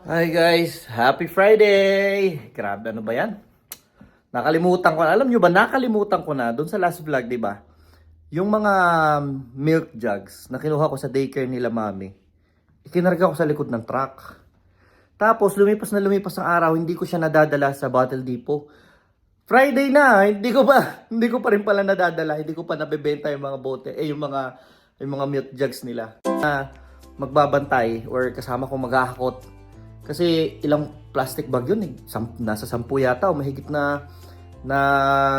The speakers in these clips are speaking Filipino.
Hi guys, happy Friday! Grabe, ano ba yan? Nakalimutan ko na. Alam nyo ba, nakalimutan ko na doon sa last vlog, di ba? Yung mga milk jugs na kinuha ko sa daycare nila mami, ikinarga ko sa likod ng truck. Tapos lumipas na lumipas ang araw, hindi ko siya nadadala sa Bottle Depot. Friday na, hindi ko pa rin pala nadadala, hindi ko pa nabebenta yung mga bote, yung mga milk jugs nila. Magbabantay or kasama ko maghahakot. Kasi ilang plastic bag yun eh. Nasa 10 yata o mahigit na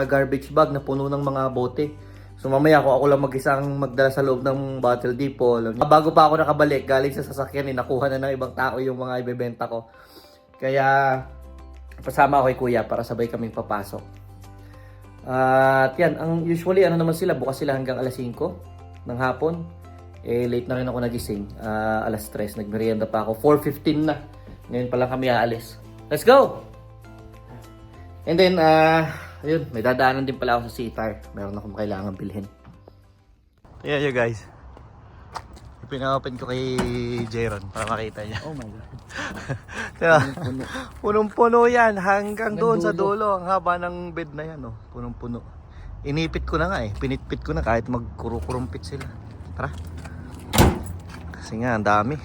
garbage bag na puno ng mga bote. So mamaya ako lang mag-isang magdala sa loob ng Bottle Depot. Bago pa ako nakabalik, galing sa sasakyan, nakuha na ng ibang tao yung mga ibebenta ko. Kaya pasama ako kay kuya para sabay kaming papasok. At yan, usually naman sila, bukas sila hanggang alas 5 ng hapon. Late na rin ako nagising. Alas 3, nagmerienda pa ako. 4:15 na. Ngayon pa lang kami aalis. Let's go! And then, ayun, may dadaanan din pala ako sa CTAR. Meron akong kailangan bilhin. Ayan you guys. Pina-open ko kay Jeron para makita niya. Oh my God. Diba? Punong-puno yan. Hanggang doon sa dulo. Ang haba ng bed na yan. Oh. Punong-puno. Inipit ko na nga eh. Pinitpit ko na kahit magkurumpit sila. Tara. Kasi nga, ang dami.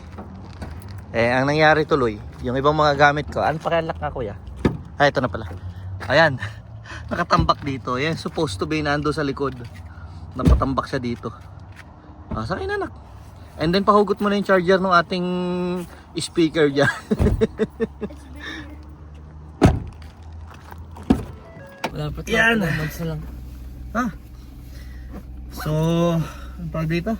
Ang nangyari tuloy, yung ibang mga gamit ko, ano pa kaya lock nga kuya? Ito na pala. Ayan, nakatambak dito. Yan, supposed to be nando sa likod. Napatambak siya dito. Saan anak? And then pahugot mo na yung charger ng ating speaker dyan. Wala pa ito. Yan. Lang. So, ang tawag dito?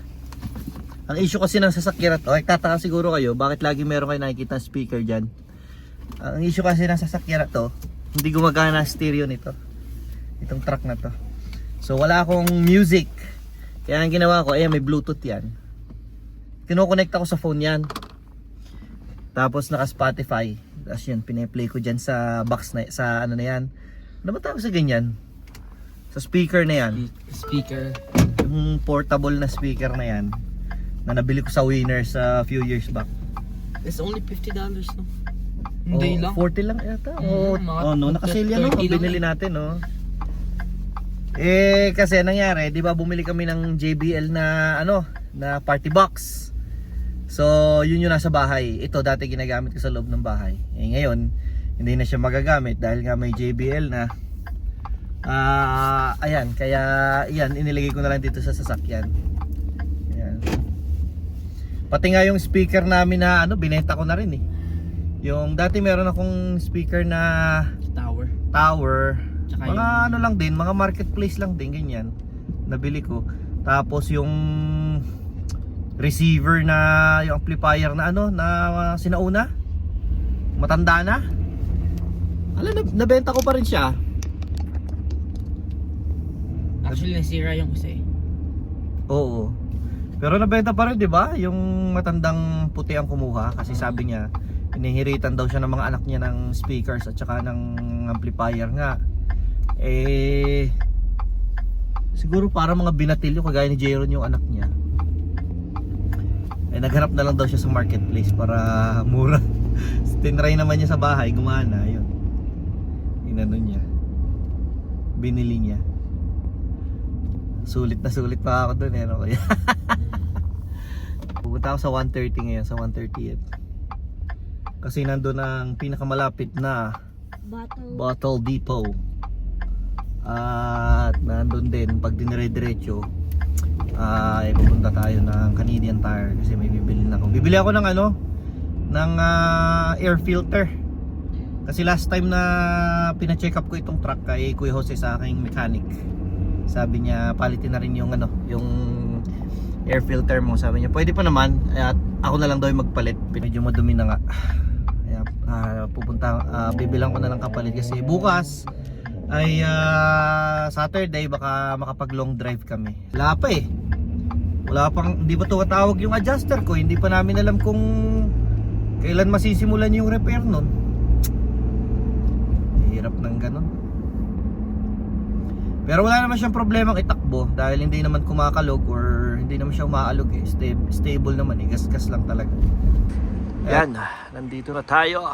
Ang issue kasi ng sasakyan ito, tataka siguro kayo bakit lagi meron kayo nakikita speaker dyan. Ang issue kasi ng sasakyan ito, hindi gumagana stereo nito. Itong truck na to. So wala akong music. Kaya ang ginawa ko, may Bluetooth yan. Kino-connect ako sa phone yan. Tapos naka Spotify. Tapos yun, pine-play ko dyan sa box na, sa ano na yan. Ano ba tawag sa ganyan? Sa speaker na yan. Speaker. Yung portable na speaker na yan. Na nabili ko sa Winners a few years back. It's only $50 no? Hindi lang. 40 lang yata. No, nakasale yan no, binili natin no. Kasi nangyari, 'di ba bumili kami ng JBL na na party box. So, yun yung nasa bahay. Ito dati ginagamit ko sa loob ng bahay. Ngayon, hindi na siya magagamit dahil nga may JBL na. Ayan, kaya yan inilagay ko na lang dito sa sasakyan. Pati nga yung speaker namin na binenta ko na rin eh. Yung dati meron akong speaker na tower. Tsaka mga yung lang din, mga marketplace lang din ganyan. Nabili ko. Tapos yung receiver na yung amplifier na na sinauna. Matanda na. Nabenta ko pa rin siya. Actually nasira yung isa eh. Oo. Pero nabenta pa rin, 'di ba? Yung matandang puti ang kumuha kasi sabi niya inihiritan daw siya ng mga anak niya ng speakers at saka ng amplifier nga. Siguro para mga binatilyo kagaya ni Jeron yung anak niya. Naghanap na lang daw siya sa marketplace para mura. Tinry naman niya sa bahay, gumana, yun. Inano niya. Binili niya. Sulit na sulit pa ako doon kaya. Pupunta ako sa 130 ngayon, sa 130th. Kasi nandoon ang pinakamalapit na Bottle Depot. At nandoon din pag dinire-diretso pupunta tayo ng Canadian Tire kasi may bibili ako. Bibili ako ng ng air filter. Kasi last time na pina-check up ko itong truck kay Kuya Jose sa aking mechanic. Sabi niya palitin na rin yung yung air filter mo. Sabi niya pwede pa naman at ako na lang daw yung magpalit. Medyo madumi na nga. Kaya bibilang ko na lang kapalit kasi bukas ay Saturday baka makapag long drive kami. Wala pa eh. Wala pang, hindi pa tumatawag yung adjuster ko. Hindi pa namin alam kung kailan masisimulan yung repair nun. Hirap ng ganun. Pero wala naman siyang problemang itakbo dahil hindi naman kumakalog or hindi naman siya umaalog eh. Stable naman eh. Gas-gas lang talaga. Yan, nandito na tayo.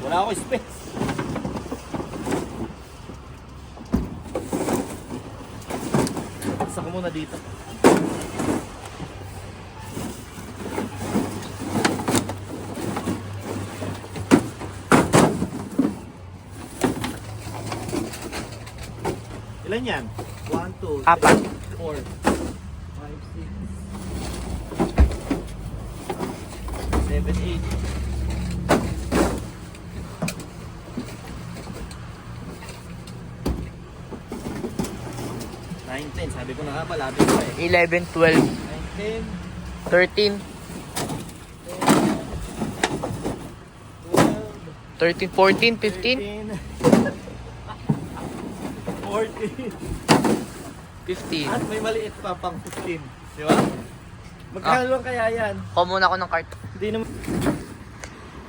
Wala ako space. Isa ko muna dito. Ilan yan? 1, 2, 3, Apat. 4, 5, 6, 7, 8. Sabi ko na nga pala, 11, 12, 19, 13, 13, 14, 15, 14. 15. At may maliit pa pang 15. Di ba? Magkano lang kaya yan? Kuha muna ako ng cart. Hindi naman.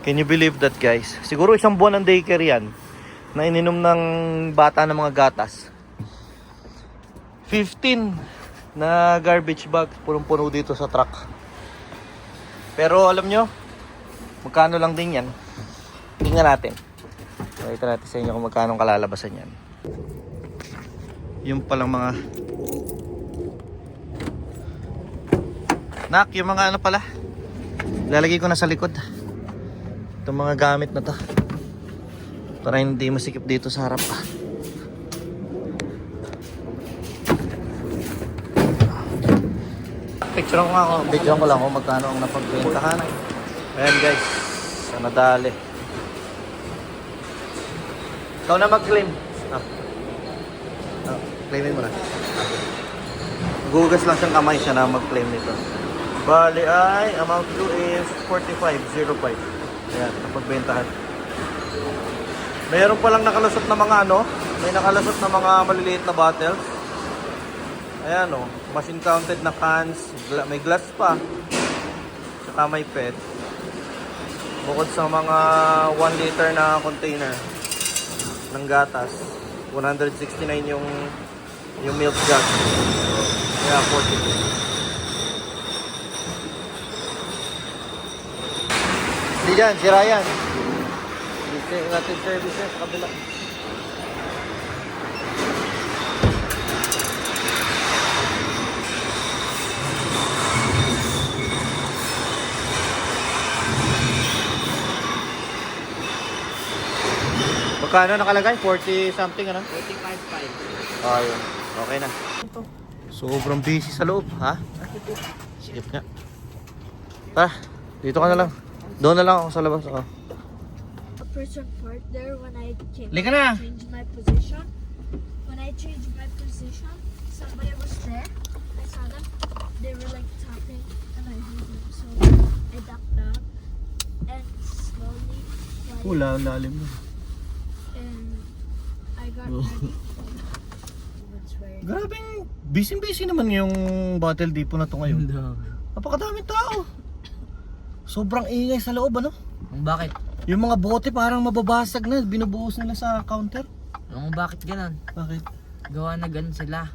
Can you believe that, guys? Siguro isang buwan ng daycare yan na ininom ng bata ng mga gatas. 15 na garbage bag punong-puno dito sa truck. Pero alam nyo, magkano lang din yan. Tingnan natin. Pakita natin sa inyo kung magkano kalalabasan yan. Yung palang mga Nak, yung mga ano pala, lalagay ko na sa likod. Itong mga gamit na to para hindi masikip dito sa harap. Picture ko nga ako, video ko lang kung magkano ang napagbentahan. Ayan guys, sa nadali. Ikaw na mag-claim. Claimin mo na. Gugas lang siyang kamay siya na mag-claim nito. Bali ay, amount due is 45.05. Ayan, napagbentahan. Mayroon palang nakalusot na mga ano, may nakalusot na mga maliliit na bottles. Ayan o, machine counted na cans, may glass pa, saka may PET. Bukod sa mga 1 liter na container ng gatas, 169 yung milk jug. Kaya 42. Hindi dyan, sira yan. Hindi natin services sa kabila. Magkano nakalagay? 40 something ano? 45.5. Ayun. Okay na. Sobrang busy sa loob, ha? Skip nga. Tara, dito ka na lang. Doon na lang ako sa labas. Oh. A person parked there when I Lika na! changed my position. When I changed my position, somebody was there. I saw them. They were like tapping and I heard them. So I ducked down and slowly Wala, ang lalim mo. and I got ready. What's where Grabing busy naman yung Bottle Depot na to ngayon. Napakadaming tao. Sobrang ingay sa loob, ano? Bakit? Yung mga bote parang mababasag na, binubuhos nila sa counter. Bakit ganun? Bakit? Gawa na ganun sila.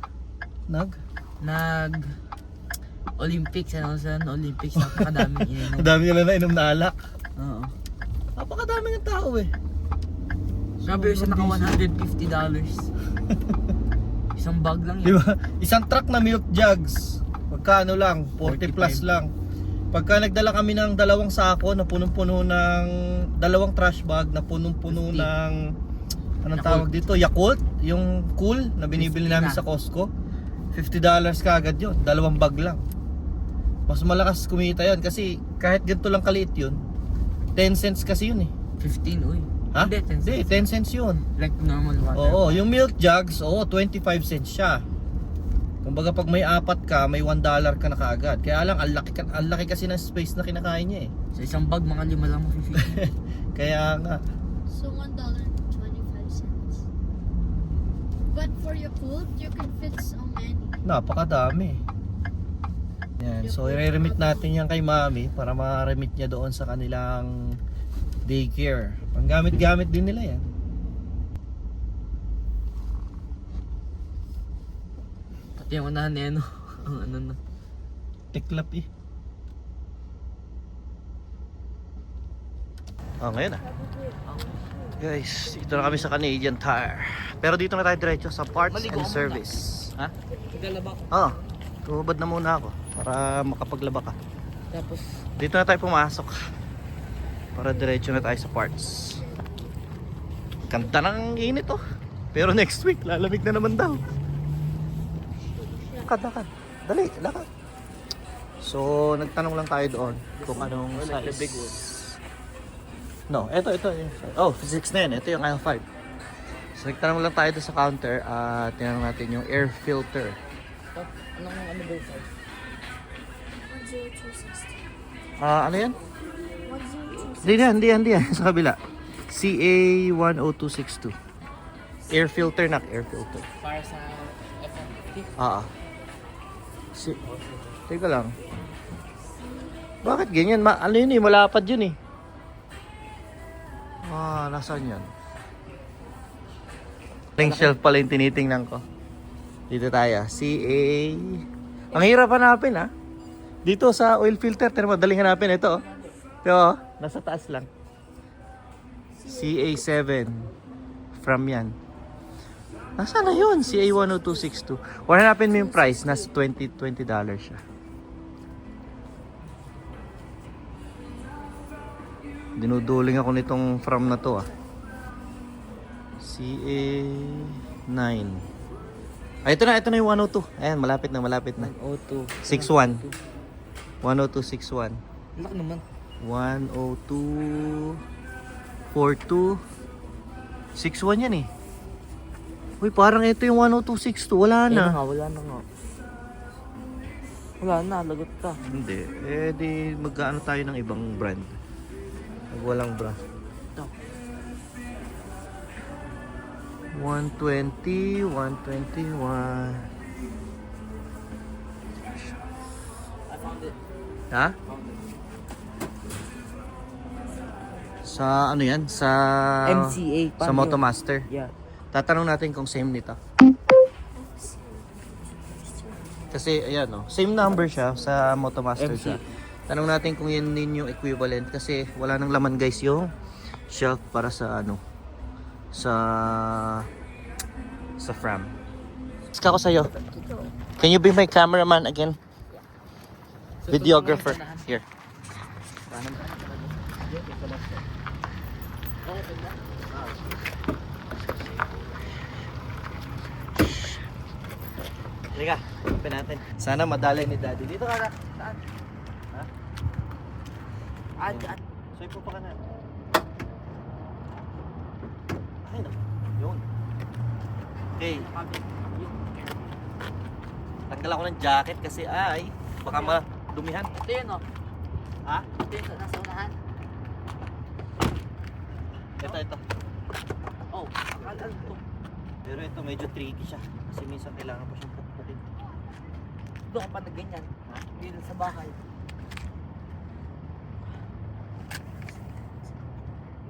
Nag Olympics, Olympics, napakadaming ininom. Ang dami nila nainom na alak. Oo. Napakadami ng tao eh. Sabi isa naka $150. Isang bag lang Di yun. ba? Isang truck na milk jugs. Magkano lang? 40 plus 45. lang. Pagka nagdala kami ng 2 sako na punong-puno ng 2 trash bag na punong-puno 50. ng anong Yakult. tawag dito? Yakult, yung cool na binibili 50 namin na. sa Costco. $50 kaagad yun, 2 bag lang. Mas malakas kumita yun kasi kahit ganito lang kaliit yun, 10 cents kasi yun eh. 15, uy. Ha? Hindi, 10 cents. 10 cents yun. Like normal water. Oo, yung milk jugs, 25 cents siya. Kumbaga pag may 4 ka, may $1 ka na kaagad. Kaya lang, ang laki kasi ng space na kinakain niya eh. Sa isang bag, mga 5 lang mafe-feed. Kaya nga, So $1.25. But for your food, you can fit so many. napakadami. Yan, so i-remit natin yan kay Mami para ma-remit niya doon sa kanilang daycare. Panggamit-gamit din nila yan. Pati yung unahan ni ano. Ang ano na. Tiklap eh. Oh, ngayon ah. Guys, dito na kami sa Canadian Tire. Pero dito na tayo diretso sa parts Maligo and ka muna. service. Ha? Nagalaba ko. Oo. Tumubad na muna ako para makapaglaba ka. Tapos, Dito na tayo pumasok. Para diretso na tayo sa parts. Ganda ng init oh. Pero next week, lalamig na naman daw. Lakad. Dali, lakad. So, nagtanong lang tayo doon kung anong like the size. big one. No, ito. Oh, physics na yan. Ito yung aisle 5. So, nagtanong lang tayo doon sa counter at tinanong natin yung air filter. Anong ano ba yung size? 10260. Ano yan? 10260. Hindi yan. Sa kabila. CA10262. Air filter na, air filter. Para sa F150. Teka lang. Bakit ganyan? Ano yun eh, malapad yun eh. Nasaan yan? Ring shelf pala yung tinitingnan ko. Dito tayo. CA. Ang hirap hanapin ah. Dito sa oil filter, pero madaling hanapin. Ito oh. Ito oh, nasa taas lang. CA7. From yan. Nasaan na yun? CA10262. Or hanapin mo yung price. Nasa $20 siya. Dinuduling ako nitong from na to ah. CA9. Ito na yung 102. Ayan, malapit na. 102. 61. 10261. Laki naman. 102 42 61 yan eh. Uy, parang ito yung 10262. Wala na. Wala na nga. Wala na, lagot ka. Hindi. Di magkaano tayo ng ibang brand. Walang brand. Ito. 120, 121. I found it. Ha? Sa ano yan? Sa MCA. Sa Motomaster. Yeah. Tatanong natin kung same nito. Kasi ayan oh, same number siya sa Motomaster MC. siya. Tanong natin kung yan din yung equivalent kasi wala nang laman guys yung shelf para sa ano sa Fram. Ask ako sa'yo. Can you be my cameraman again? Videographer. Here. Halika, open natin. Sana madali ni Daddy. Dito ka na. Saan? Ha? Swipe po pa ka na. Ay, no. Yun. Okay. Tanggal ako ng jacket kasi ay baka madumihan. Ito yun oh. Ha? Ito yun nasa unahan. Ito. Oh, akala ito. Pero ito medyo tricky siya kasi minsan kailangan pa siyang pukpukin. Doon ka pa na ganyan. Dito sa bahay.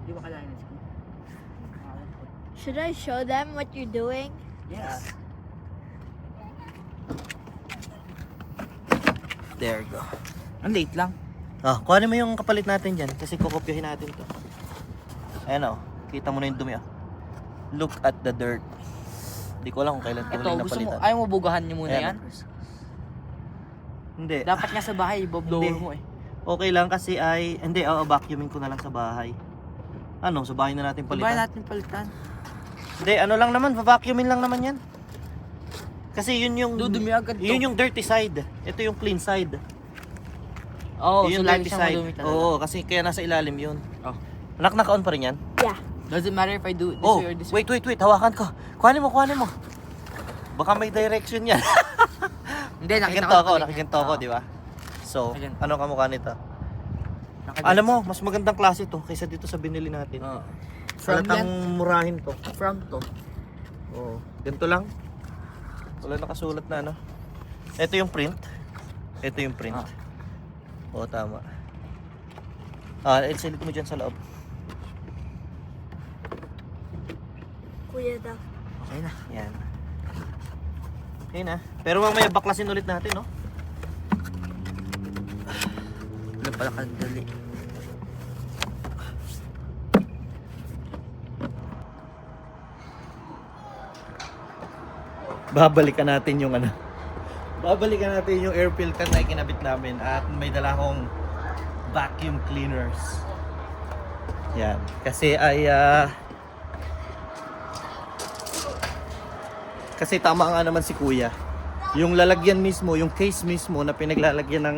Hindi ba kailangan ng screw? Should I show them what you're doing? Yes. There you go. Ang late lang. Kuhanin mo yung kapalit natin dyan kasi kukopyahin natin to. Ayan kita mo na yung dumi Look at the dirt. Hindi ko alam kung kailan ko Ito, huli gusto mo, napalitan. ayaw mo bugahan niyo muna yan? Hindi. Dapat nga sa bahay, ibablower Hindi. mo eh. Okay lang kasi hindi, vacuuming ko na lang sa bahay. Sa bahay na natin Bahay palitan. natin palitan. Hindi, lang naman, vacuumin lang naman yan. Kasi yun yung Dudumi agad to. Yun yung dirty side. Ito yung clean side. Oo, Yun so yung lagi dirty siyang side. madumi talaga. Oo, kasi kaya nasa ilalim yun. Oh. Naka-on pa rin yan? Yeah. Doesn't matter if I do it this Oh, way or this way. wait, hawakan ko. Kuhanin mo. Baka may direction yan. Hindi, nakita Nakikinto ako, di ba? So, Ayan. ano kamukha nito? Alam mo, mas magandang klase to kaysa dito sa binili natin. Oh. From From yan, murahin to. from to. Oo. Ganito lang. Wala nakasulat na Ito yung print. Oo, tama. Silip mo dyan sa loob. Kuya daw. Okay na. Yan. Okay na. Pero mamaya baklasin ulit natin, no? Ano pala kadali? Babalikan natin yung ano. Babalikan natin yung air filter na ikinabit namin at may dala akong vacuum cleaners. Yan. Kasi kasi tama nga naman si Kuya. Yung lalagyan mismo, yung case mismo na pinaglalagyan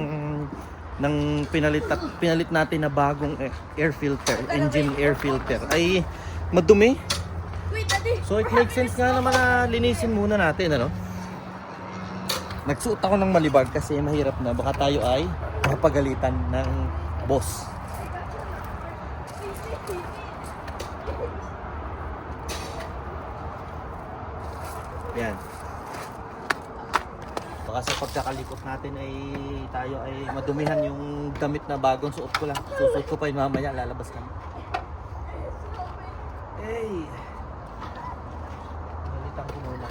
ng pinalit natin na bagong air filter, engine air filter ay madumi. Wait, Daddy. So it makes sense nga naman na linisin muna natin, ano? Nagsuot ako ng malibag kasi mahirap na baka tayo ay mapagalitan ng boss. Yan. Baka sa pagkakalikot natin ay tayo ay madumihan yung damit na bagong suot ko lang. Susuot ko pa yun mamaya, lalabas kami. Hey! Balitan ko muna.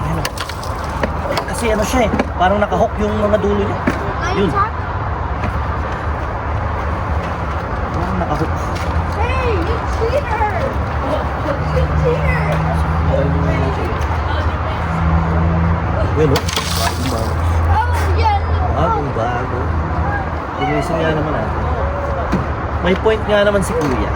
Ayan o. Kasi ano siya eh, parang nakahook yung mga dulo niya. Yun. Parang nakahook. Hey, you cheater! You cheater! Yun o. Bagong bago. Oh, yeah. Bagong bago. Tinisin nga naman natin. May point nga naman si Kuya.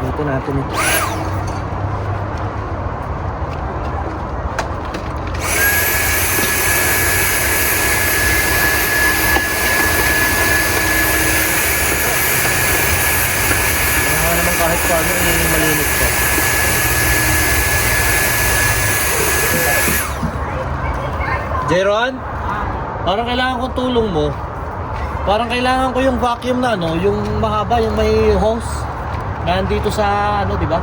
Dito natin ito. Kaya naman kahit paano malinis ka. Jeron? Parang kailangan kong tulong mo. Parang kailangan ko yung vacuum na ano, yung mahaba, yung may hose. Nandito sa ano, di ba?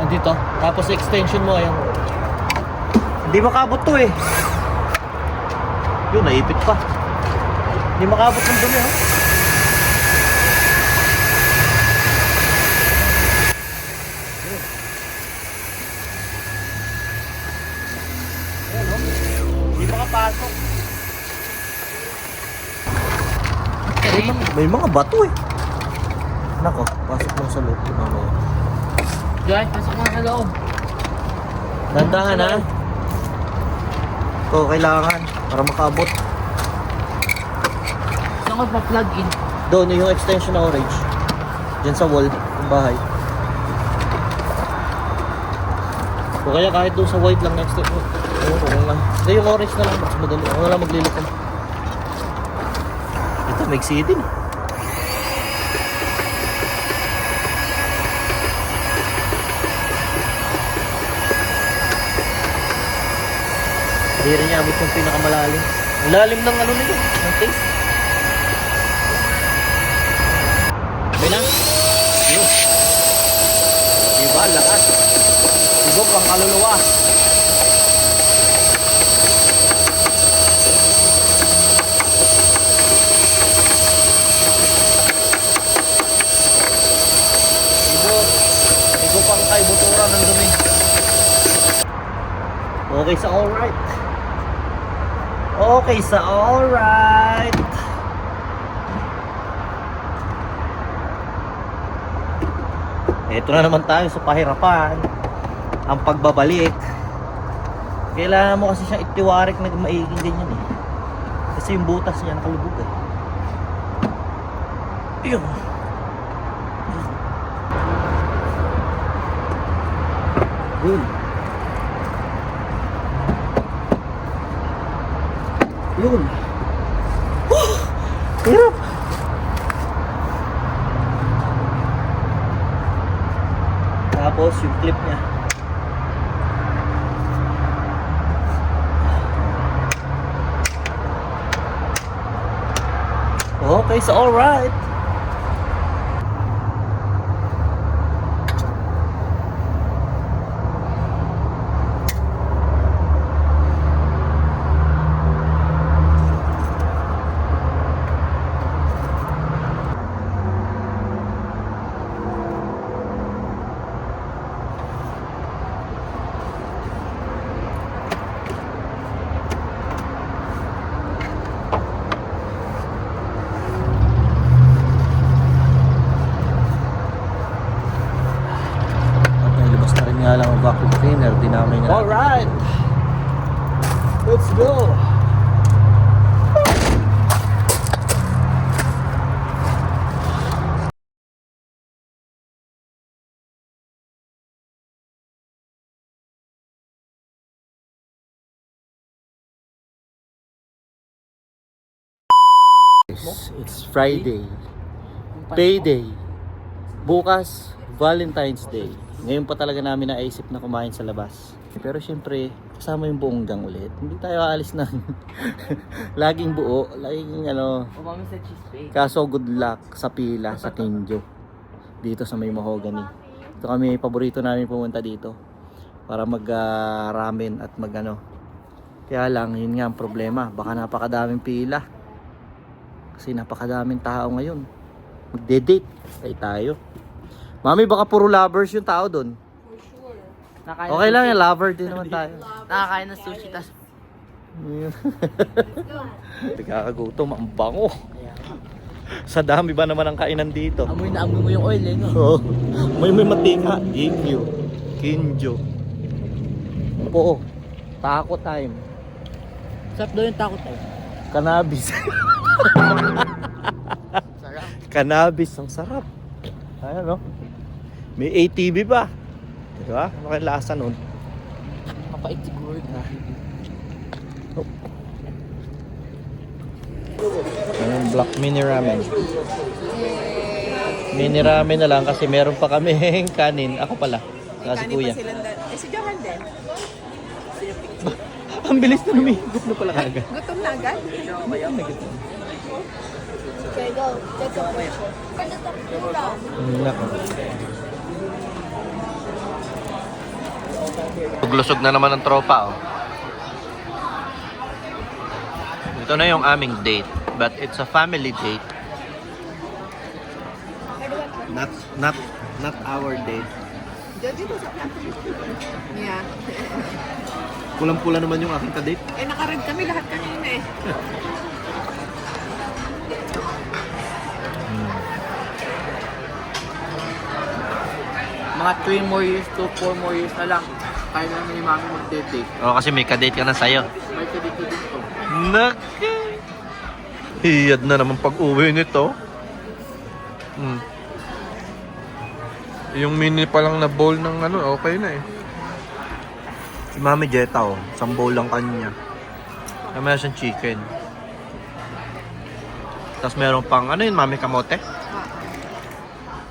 Nandito. Tapos extension mo, ayan. Hindi makabot to eh. Yun, naipit pa. Hindi makabot ng dumi, ha? Ayan, oh. Hindi makapasok. May mga bato eh. Nako, pasok mo sa loob mamaya. Guys, pasok na sa loob. Dandahan ha. Ito kailangan para makabot. Saan ko pa-plug in? Doon yung extension na orange. Diyan sa wall ng bahay. O kaya kahit doon sa white lang next to. Oo, lang. Hindi, yung orange na lang. Mas madali. Ako na lang maglilitan. Ito, may din. Hindi rin niya abot yung pinakamalalim. Ang lalim ng ano nito, ng taste. Okay na? Yun. Diba, lakas. Sigok ang kaluluwa. Sigok ang kay butura ng dumi. Okay sa alright. Okay sa alright. Ito na naman tayo sa pahirapan. Ang pagbabalik. Kailangan mo kasi siyang itiwarik na maiging ganyan eh. Kasi yung butas niya nakalubog eh. Ayun. Yun. Yun. Hirap. Tapos yung clip niya. Okay, so alright. go! It's Friday. Payday. Bukas, Valentine's Day. Ngayon pa talaga namin naisip na kumain sa labas. Pero syempre, kasama yung buong gang ulit. Hindi tayo aalis ng laging buo, laging Umami sa cheese bake. Kaso good luck sa pila sa Kinjo. Dito sa may Mahogany. Ito kami, paborito namin pumunta dito. Para mag-ramen at Kaya lang, yun nga ang problema. Baka napakadaming pila. Kasi napakadaming tao ngayon. Magde-date. Ay tayo. Mami, baka puro lovers yung tao doon. Okay lang yan, lover din naman tayo. Nakakain ng sushi, tas Nagkakagutom, ang bango. Sa dami ba naman ang kainan dito? amoy na amoy mo yung oil no? Oo. May matika. Kinjo. Kinjo. Oo. Taco time. Sarap daw yung takot eh. Cannabis. Sarap. Cannabis, ang sarap. Ayan, no? May ATV pa. Diba? Ano kaya lasa nun? Kapait siguro na. Anong black mini ramen? Mini ramen na lang kasi meron pa kami kanin. Ako pala. Saka si kuya. Si Johan din. Ang bilis na lumihigop na pala kagad. Gutom na agad? Okay, go. Take a picture. For the tempura. Nako. Lusog na naman ng tropa, oh. Ito na yung aming date, but it's a family date. Not our date. Joji to sa platform. Yeah. Pulang-pula naman yung aking kadate. Nakared kami lahat kanina eh. Mga 3 more years to 4 more years na lang. Kaya na ni mami mag-date. Oo, kasi may kadate ka na sa'yo. May kadate dito. Naka! Hiyad na naman pag-uwi nito. Yung mini pa lang na bowl ng okay na eh. Si Mami Jetta, oh. Isang bowl lang kanya. Kaya meron siyang chicken. Tapos meron pang, yun, Mami Kamote?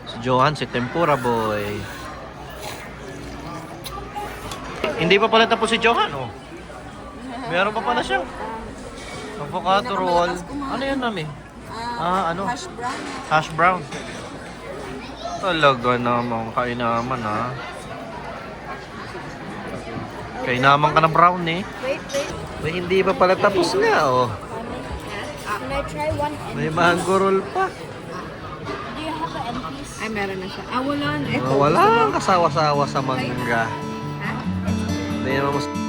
Si Johan, si Tempura Boy. Hindi pa pala tapos si Johan, oh. Meron pa pala siya. Avocado roll. Ano yan, Mami? Hash brown. Hash brown. Talaga namang kainaman, ha? Kainaman ka na brown, eh. Wait. May hindi pa pala tapos nga, oh. Can I try one and May mango roll pa. do you have an piece? Ay, meron na siya. Wala na. Ito. Wala kang kasawa-sawa sa mangga. Hindi naman mas...